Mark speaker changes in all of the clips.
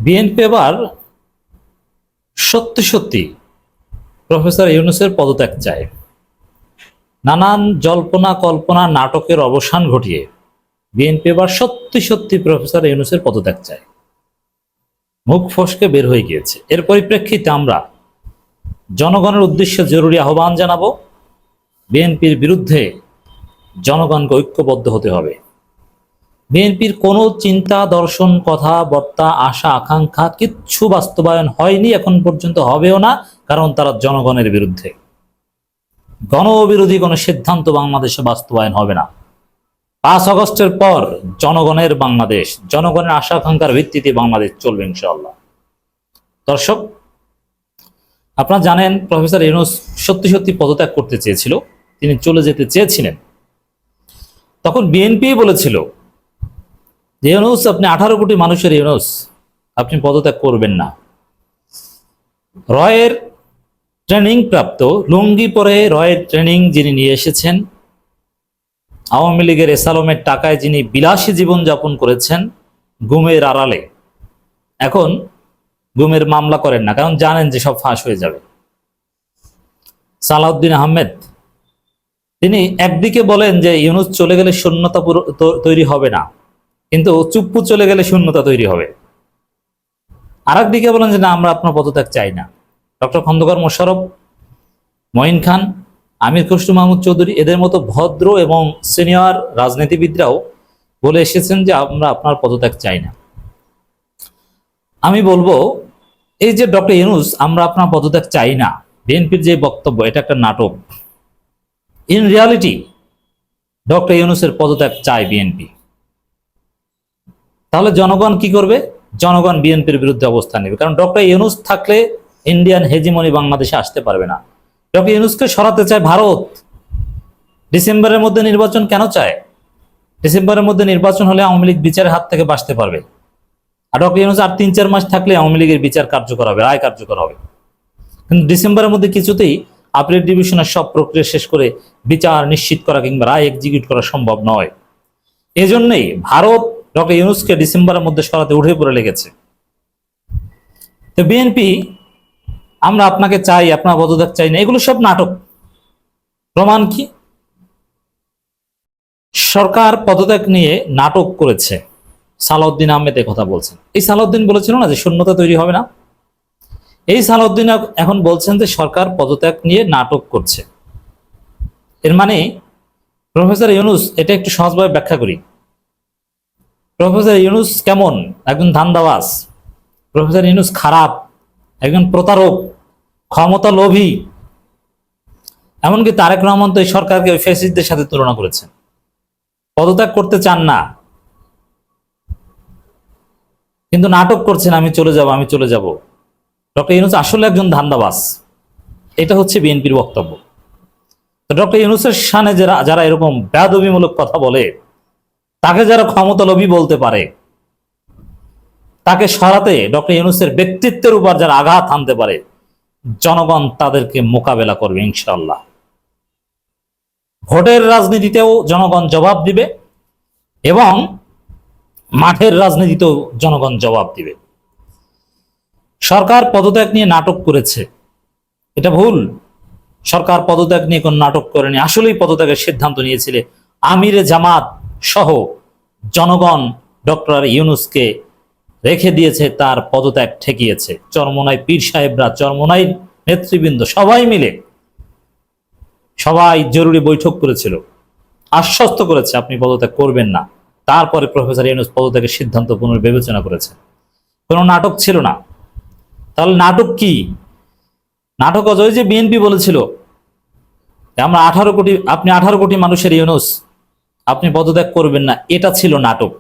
Speaker 1: BNP এবার সত্যি সত্যি প্রফেসর ইউনূসের পদত্যাগ চায়। নানান জল্পনা কল্পনা নাটকের অবসান ঘটিয়ে বিএনপি এবার সত্যি সত্যি প্রফেসর ইউনূসের পদত্যাগ চায়। মুখ ফসকে বের হয়ে গিয়েছে। এর পরিপ্রেক্ষিতে আমরা জনগণের উদ্দেশ্যে জরুরি আহ্বান জানাবো, বিএনপির বিরুদ্ধে জনগণকে ঐক্যবদ্ধ হতে হবে। বিএনপির কোনো চিন্তা দর্শন কথাবার্তা আশা আকাঙ্ক্ষা কিচ্ছু বাস্তবায়ন হয়নি, এখন পর্যন্ত হবেও না, কারণ তারা জনগণের বিরুদ্ধে। গণবিরোধী কোনো সিদ্ধান্ত বাংলাদেশে বাস্তবায়ন হবে না। 5 আগস্টের পর জনগণের বাংলাদেশ, জনগণের আশা আকাঙ্ক্ষার ভিত্তিতে বাংলাদেশ চলবে ইনশাআল্লাহ। দর্শক, আপনারা জানেন প্রফেসর ইউনূস সত্যি সত্যি পদত্যাগ করতে চেয়েছিল, তিনি চলে যেতে চেয়েছিলেন। তখন বিএনপি বলেছিল যে ইউনূস, আপনি 18 কোটি মানুষের ইউনূস, আপনি পদত্যাগ করবেন না। রয়ের ট্রেনিং প্রাপ্ত, লুঙ্গি পরে রয়ের ট্রেনিং যিনি নিয়ে এসেছেন, আওয়ামী লীগের এসালমের টাকায় যিনি বিলাসী জীবন যাপন করেছেন গুমের আড়ালে, এখন গুমের মামলা করেন না, কারণ জানেন যে সব ফাঁস হয়ে যাবে। সালাউদ্দিন আহমেদ তিনি একদিকে বলেন যে ইউনূস চলে গেলে শূন্যতা তৈরি হবে না, কিন্তু চুপ্পু চলে গেলে শূন্যতা তৈরি হবে। আর একদিকে বলেন যে না, আমরা আপনার পদত্যাগ চাই না। ডক্টর খন্দকার মোশাররফ, মঈন খান, আমির খসরু মাহমুদ চৌধুরী, এদের মতো ভদ্র এবং সিনিয়র রাজনীতিবিদরাও বলে এসেছেন যে আমরা আপনার পদত্যাগ চাই না। আমি বলবো, এই যে ডক্টর ইউনূস আমরা আপনার পদত্যাগ চাই না, বিএনপির যে বক্তব্য, এটা একটা নাটক। ইন রিয়ালিটি ডক্টর ইউনূসের পদত্যাগ চায় বিএনপি। তাহলে জনগণ কি করবে? জনগণ বিএনপির বিরুদ্ধে অবস্থান নেবে, কারণ ডক্টর ইউনূস থাকলে ইন্ডিয়ান হেজিমনি বাংলাদেশে আসতে পারবে না। ডক্টর ইউনূসকে সরাতে চায় ভারত। ডিসেম্বরের মধ্যে নির্বাচন কেন চায়? ডিসেম্বরের মধ্যে নির্বাচন হলে আওয়ামী লীগ বিচারের হাত থেকে বাঁচতে পারবে। আর ডক্টর ইউনূস আর 3-4 মাস থাকলে আওয়ামী লীগের বিচার কার্যকর হবে, রায় কার্যকর হবে। কিন্তু ডিসেম্বরের মধ্যে কিছুতেই আপিলেট ডিভিশনের সব প্রক্রিয়া শেষ করে বিচার নিশ্চিত করা কিংবা রায় এক্সিকিউট করা সম্ভব নয়। এজন্যই ভারত ডক্টর ইউনূসকে ডিসেম্বরের মধ্যে সরাতে উঠে পড়ে লেগেছে। তো বিএনপি, আমরা আপনাকে চাই, আপনার পদত্যাগ চাই না, এগুলো সব নাটক। প্রমাণ কি? সরকার পদত্যাগ নিয়ে নাটক করেছে। সালাউদ্দিন আহমেদ কথা বলছেন। এই সালাউদ্দিন বলেছিল না যে শূন্যতা তৈরি হবে না, এই সালাউদ্দিন এখন বলছেন যে সরকার পদত্যাগ নিয়ে নাটক করছে। এর মানে প্রফেসর ইউনূস, এটা একটু সহজভাবে ব্যাখ্যা করি। প্রফেসর ইউনূস কেমন? একজন ধান্দাবাজ। প্রফেসর ইউনূস খারাপ, একজন প্রতারক, ক্ষমতা লোভী। এমনকি তারেক রহমান তো এই সরকারকে ফ্যাসিস্টদের সাথে তুলনা করেছেন। পদত্যাগ করতে চান না, কিন্তু নাটক করছেন, আমি চলে যাব, আমি চলে যাব। ডক্টর ইউনূস আসলে একজন ধান্দাবাজ, এটা হচ্ছে বিএনপির বক্তব্য। তো ডক্টর ইউনূসের শানে যারা এরকম বেয়াদবিমূলক কথা বলে, তাকে যারা ক্ষমতালোভী বলতে পারে, তাকে সরাতে ডক্টর ইউনূসের ব্যক্তিত্বের উপর যারা আঘাত আনতে পারে, জনগণ তাদেরকে মোকাবেলা করবে ইনশাআল্লাহ। ভোটের রাজনীতিতেও জনগণ জবাব দিবে এবং মাঠের রাজনীতিতেও জনগণ জবাব দিবে। সরকার পদত্যাগ নিয়ে নাটক করেছে, এটা ভুল। সরকার পদত্যাগ নিয়ে কোন নাটক করেনি, আসলেই পদত্যাগের সিদ্ধান্ত নিয়েছিল। আমিরে জামাত সহ জনগণ ডক্টর ইউনূসকে রেখে দিয়েছে, তার পদত্যাগ ঠেকিয়েছে। চরমোনাই পীর সাহেবরা, চরমোনাই নেতৃবৃন্দ সবাই মিলে সবাই জরুরি বৈঠক করেছিল, আশ্বস্ত করেছে আপনি পদত্যাগ করবেন না। তারপরে প্রফেসর ইউনূস পদত্যাগের সিদ্ধান্ত পুনর্বিবেচনা করেছে। কোনো নাটক ছিল না। তাহলে নাটক কি? নাটক অজয় যে বিএনপি বলেছিল আমরা 18 কোটি, আপনি 18 কোটি মানুষের ইউনূস, আপনি পদত্যাগ করবেন না, এটা ছিল নাটক।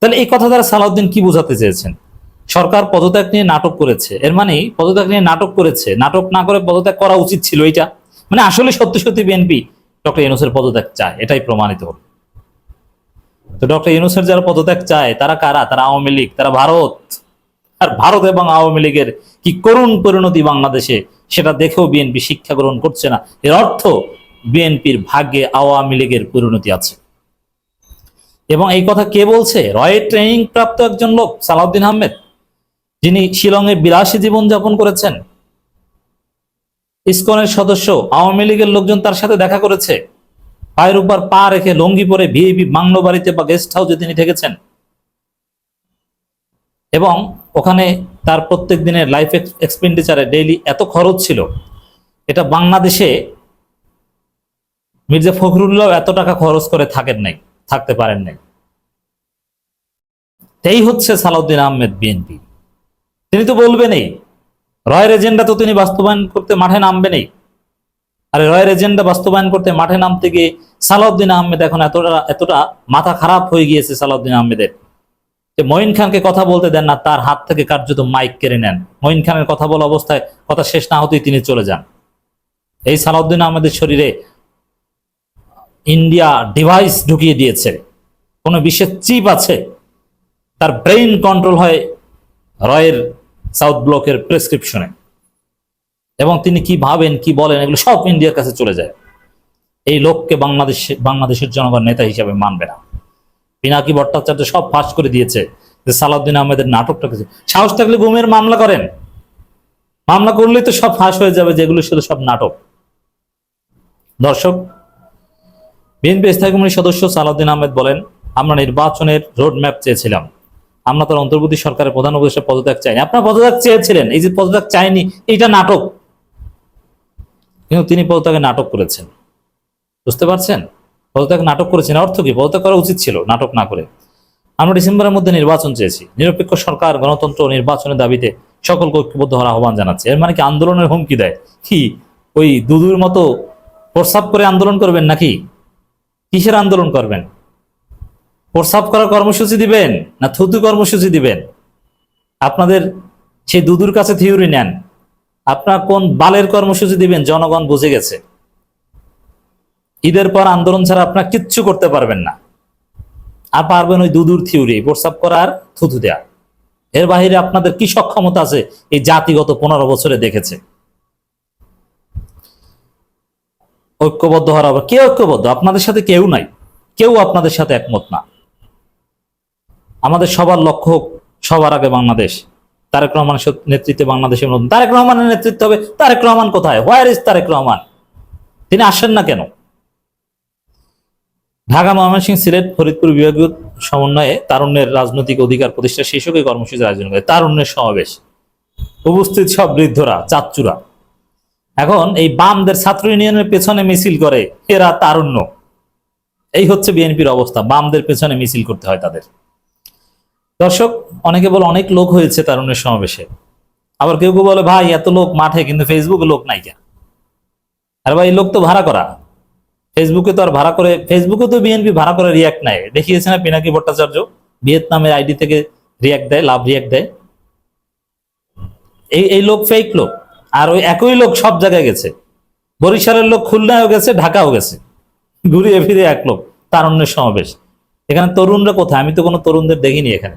Speaker 1: তাহলে এই কথা দ্বারা সালাউদ্দিন কি বোঝাতে চেয়েছেন? সরকার পদত্যাগ নিয়ে নাটক করেছে, এর মানে পদত্যাগ নিয়ে নাটক করেছে, নাটক না করে পদত্যাগ করা উচিত ছিল। এটা মানে আসলে সত্যি সত্যি বিএনপি ডক্টর ইউনূসের পদত্যাগ চায়, এটাই প্রমাণিত হল। তো ডক্টর ইউনূসের যারা পদত্যাগ চায় তারা কারা? তারা আওয়ামী লীগ, তারা ভারত। আর ভারত এবং আওয়ামী লীগের কি করুণ পরিণতি বাংলাদেশে, সেটা দেখেও বিএনপি শিক্ষা গ্রহণ করছে না। এর অর্থ বিএনপির ভাগ্যে আওয়ামী লীগের পরিণতি আছে। এবং এই কথা কে বলছে? রয়ের ট্রেনিং প্রাপ্ত একজন লোক, সালাউদ্দিন আহমেদ, যিনি শিলংয়ে বিলাসী জীবন যাপন করেছেন। ইসকনের সদস্য, আওয়ামী লীগের লোকজন তার সাথে দেখা করেছে। পায়ের উপর পা রেখে লঙ্গি পরে ভিআইপি বাংলো বাড়িতে বা গেস্ট হাউসে তিনি থেকেছেন, এবং ওখানে তার প্রত্যেক দিনের লাইফ এক্সপেন্ডিচারে ডেইলি এত খরচ ছিল, এটা বাংলাদেশে মির্জা ফখরুল্লাহ এত টাকা খরচ করে থাকতে পারেন নাই। এই হচ্ছে সালাউদ্দিন আহমেদ বিএনপি। তিনি তো বলবেনই, রয়ের এজেন্ডা তো তিনি বাস্তবায়ন করতে মাঠে নামবেনই। আর রয়ের এজেন্ডা বাস্তবায়ন করতে মাঠে নামতে গিয়ে সালাউদ্দিন আহমেদ এখন এতটা মাথা খারাপ হয়ে গিয়েছে সালাউদ্দিন আহমেদের, যে মঈন খানকে কথা বলতে দেন না, তার হাত থেকে কার্যত মাইক কেড়ে নেন। মঈন খানের কথা বলা অবস্থায় কথা শেষ না হতেই তিনি চলে যান। এই সালাউদ্দিন আহমেদের শরীরে ইন্ডিয়া ডিভাইস ঢুকিয়ে দিয়েছে, কোন বিশেষ চিপ আছে, তার ব্রেইন কন্ট্রোল হয় রয়ের সাউথ ব্লকের প্রেসক্রিপশনে, এবং তিনি কি ভাবেন কি বলেন এগুলো সব ইন্ডিয়ার কাছে চলে যায়। এই লোককে বাংলাদেশের জনগণ নেতা হিসাবে মানবে না। পিনাকি ভট্টাচার্য সব ফাঁস করে দিয়েছে যে সালাউদ্দিন আহমেদের নাটকটা কিছু, সাহস থাকলে গুমের মামলা করেন, মামলা করলেই তো সব ফাঁস হয়ে যাবে যেগুলো ছিল সব নাটক। দর্শক, বিএনপি স্থায়ী কমিটির সদস্য সালাউদ্দিন আহমেদ বলেন, আমরা নির্বাচনের রোড ম্যাপ চেয়েছিলাম, আমরা তার অন্তর্বর্তী সরকারের প্রধান উপদেষ্টা পদত্যাগ চাইনি। আপনারা পদত্যাগ চেয়েছিলেন, এই যে পদত্যাগ চাইনি এইটা নাটক, কিন্তু তিনি পদত্যাগে নাটক করেছেন। বুঝতে পারছেন? পদত্যাগ নাটক করেছেন, অর্থ কি? পদত্যাগ করা উচিত ছিল নাটক না করে। আমরা ডিসেম্বরের মধ্যে নির্বাচন চেয়েছি, নিরপেক্ষ সরকার, গণতন্ত্র, নির্বাচনের দাবিতে সকলকে ঐক্যবদ্ধ হওয়ার আহ্বান জানাচ্ছে। এর মানে কি আন্দোলনের হুমকি দেয়? কি ওই দুদুর মতো প্রস্রাব করে আন্দোলন করবেন নাকি? কিসের আন্দোলন করবেন? প্রস্রাব করার কর্মসূচি দিবেন না থুতু কর্মসূচি দিবেন? আপনাদের সেই দুদুর কাছে থিওরি নেন, আপনার কোন বালের কর্মসূচি দিবেন জনগণ বুঝে গেছে। ঈদের পর আন্দোলন ছাড়া আপনার কিচ্ছু করতে পারবেন না, আর পারবেন ওই দুদুর থিওরি, প্রস্রাব করা আর থুতু দেয়া। এর বাহিরে আপনাদের কি সক্ষমতা আছে এই জাতিগত 15 বছরে দেখেছে। ঐক্যবদ্ধ হওয়ার আবার কে ঐক্যবদ্ধ? আপনাদের সাথে কেউ নাই, কেউ আপনাদের সাথে একমত না। আমাদের সবার লক্ষ্য সবার আগে বাংলাদেশ, তারেক রহমানের নেতৃত্বে বাংলাদেশের নতুন। তারেক রহমানের নেতৃত্ব হবে। তারেক রহমান কোথায়? Where is Tarique Rahman? তিনি আসেন না কেন? ঢাকা, ময়মনসিংহ, সিলেট, ফরিদপুর বিভাগীয় সমন্বয়ে তারুণ্যের রাজনৈতিক অধিকার প্রতিষ্ঠা শীর্ষকে কর্মসূচির আয়োজন করে। তারুণ্যের সমাবেশ, উপস্থিত সব বৃদ্ধরা, চাচ্চুরা। এখন এই বামদের ছাত্র ইউনিয়নের পেছনে মিছিল করে, এরা তারুণ্য। এই হচ্ছে বিএনপির অবস্থা, বামদের পেছনে মিছিল করতে হয় তাদের। দর্শক, অনেকে বলে অনেক লোক হয়েছে তারুণ্যের সমাবেশে, আবার কেউ কেউ বলে ভাই এত লোক মাঠে কিন্তু ফেসবুকে লোক নাই কেন? আর ভাই এই লোক তো ভাড়া করা, ফেসবুকে তো আর ভাড়া করে, ফেসবুকে তো বিএনপি ভাড়া করে রিয়াক্ট নেয়, দেখিয়েছে না পিনাকি ভট্টাচার্য? ভিয়েতনামের আইডি থেকে রিয়াক্ট দেয়, লাভ রিয়াক্ট দেয়। এই লোক ফেক লোক। আর ওই একই লোক সব জায়গায় গেছে, বরিশালের লোক খুলনায়ও গেছে, ঢাকাও গেছে, ঘুরিয়ে ফিরে এক লোক। তারুণ্যের সমাবেশ, এখানে তরুণরা কোথায়? আমি তো কোনো তরুণদের দেখিনি এখানে।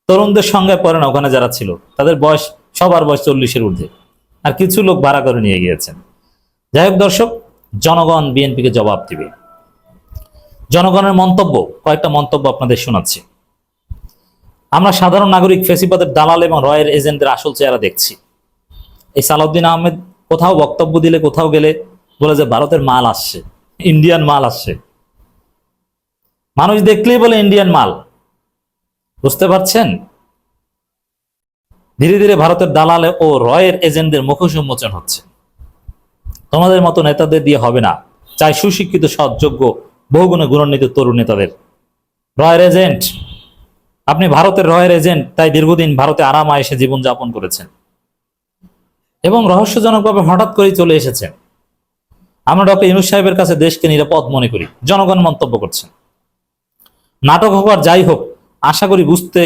Speaker 1: তরুণদের সঙ্গে পড়ে না ওখানে যারা ছিল, তাদের বয়স, সবার বয়স 40-এর ঊর্ধ্বে, আর কিছু লোক ভাড়া করে নিয়ে গিয়েছেন। যাই হোক দর্শক, জনগণ বিএনপিকে জবাব দিবে। জনগণের মন্তব্য, কয়েকটা মন্তব্য আপনাদের শোনাচ্ছি। আমরা সাধারণ নাগরিক ফেসিবাদের দালাল এবং রয়ের এজেন্টদের আসল চেহারা দেখছি। এই সালাউদ্দিন আহমেদ কোথাও বক্তব্য দিলে, কোথাও গেলে বলে যে ভারতের মাল আসছে, ইন্ডিয়ান মাল আসছে। মানুষ দেখলেই বলে ইন্ডিয়ান মাল। বুঝতে পারছেন? ধীরে ধীরে ভারতের দালাল ও রয়ের এজেন্টদের মুখোশ উন্মোচন হচ্ছে। তোমাদের মতো নেতাদের দিয়ে হবে না, চাই সুশিক্ষিত, সৎযোগ্য, বহুগুণে গুণান্বিত তরুণ নেতাদের। রয়ের এজেন্ট, আপনি ভারতের রয়ের এজেন্ট, তাই দীর্ঘদিন ভারতে আরাম আয়েসে জীবনযাপন করেছেন এবং রহস্যজনকভাবে হঠাৎ করেই চলে এসেছেন। আমরা ডক্টর ইউনূস সাহেবের কাছে দেশকে নিরাপদ মনে করি, জনগণ মন্তব্য করছেন। নাটক হোক আর যাই হোক, আশা করি বুঝতে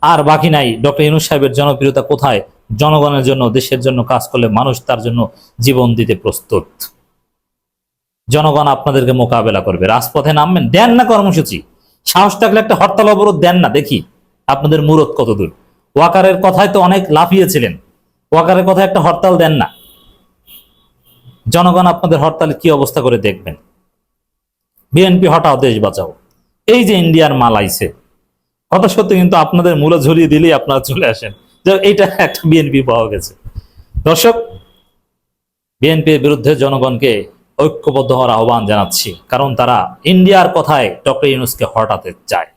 Speaker 1: আর বাকি নাই ডক্টর ইউনূস সাহেবের জনপ্রিয়তা কোথায়। জনগণের জন্য, দেশের জন্য কাজ করলে মানুষ তার জন্য জীবন দিতে প্রস্তুত। জনগণ আপনাদেরকে মোকাবেলা করবে। রাজপথে নামবেন, দেন না কর্মসূচি, সাহস থাকলে একটা হরতাল অবরোধ দেন না, দেখি আপনাদের মুরত কতদূর। ওয়াকারের কথায় তো অনেক লাফিয়েছিলেন, ওয়াকারের কথায় একটা হরতাল দেন না। জনগণ আপনাদের হরতালে কি অবস্থা করে দেখবেন। বিএনপি হটাও, দেশ বাঁচাও, এই যে ইন্ডিয়ার মাল আইছে, কথা সত্যি, কিন্তু আপনাদের মূলে ঝুলিয়ে দিলেই আপনারা চলে আসেন যে এইটা একটা বিএনপি পাওয়া গেছে। দর্শক, বিএনপির বিরুদ্ধে জনগণকে ঐক্যবদ্ধ হওয়ার আহ্বান জানাচ্ছি, কারণ তারা ইন্ডিয়ার কথায় ডক্টর ইউনূসকে হটাতে চায়।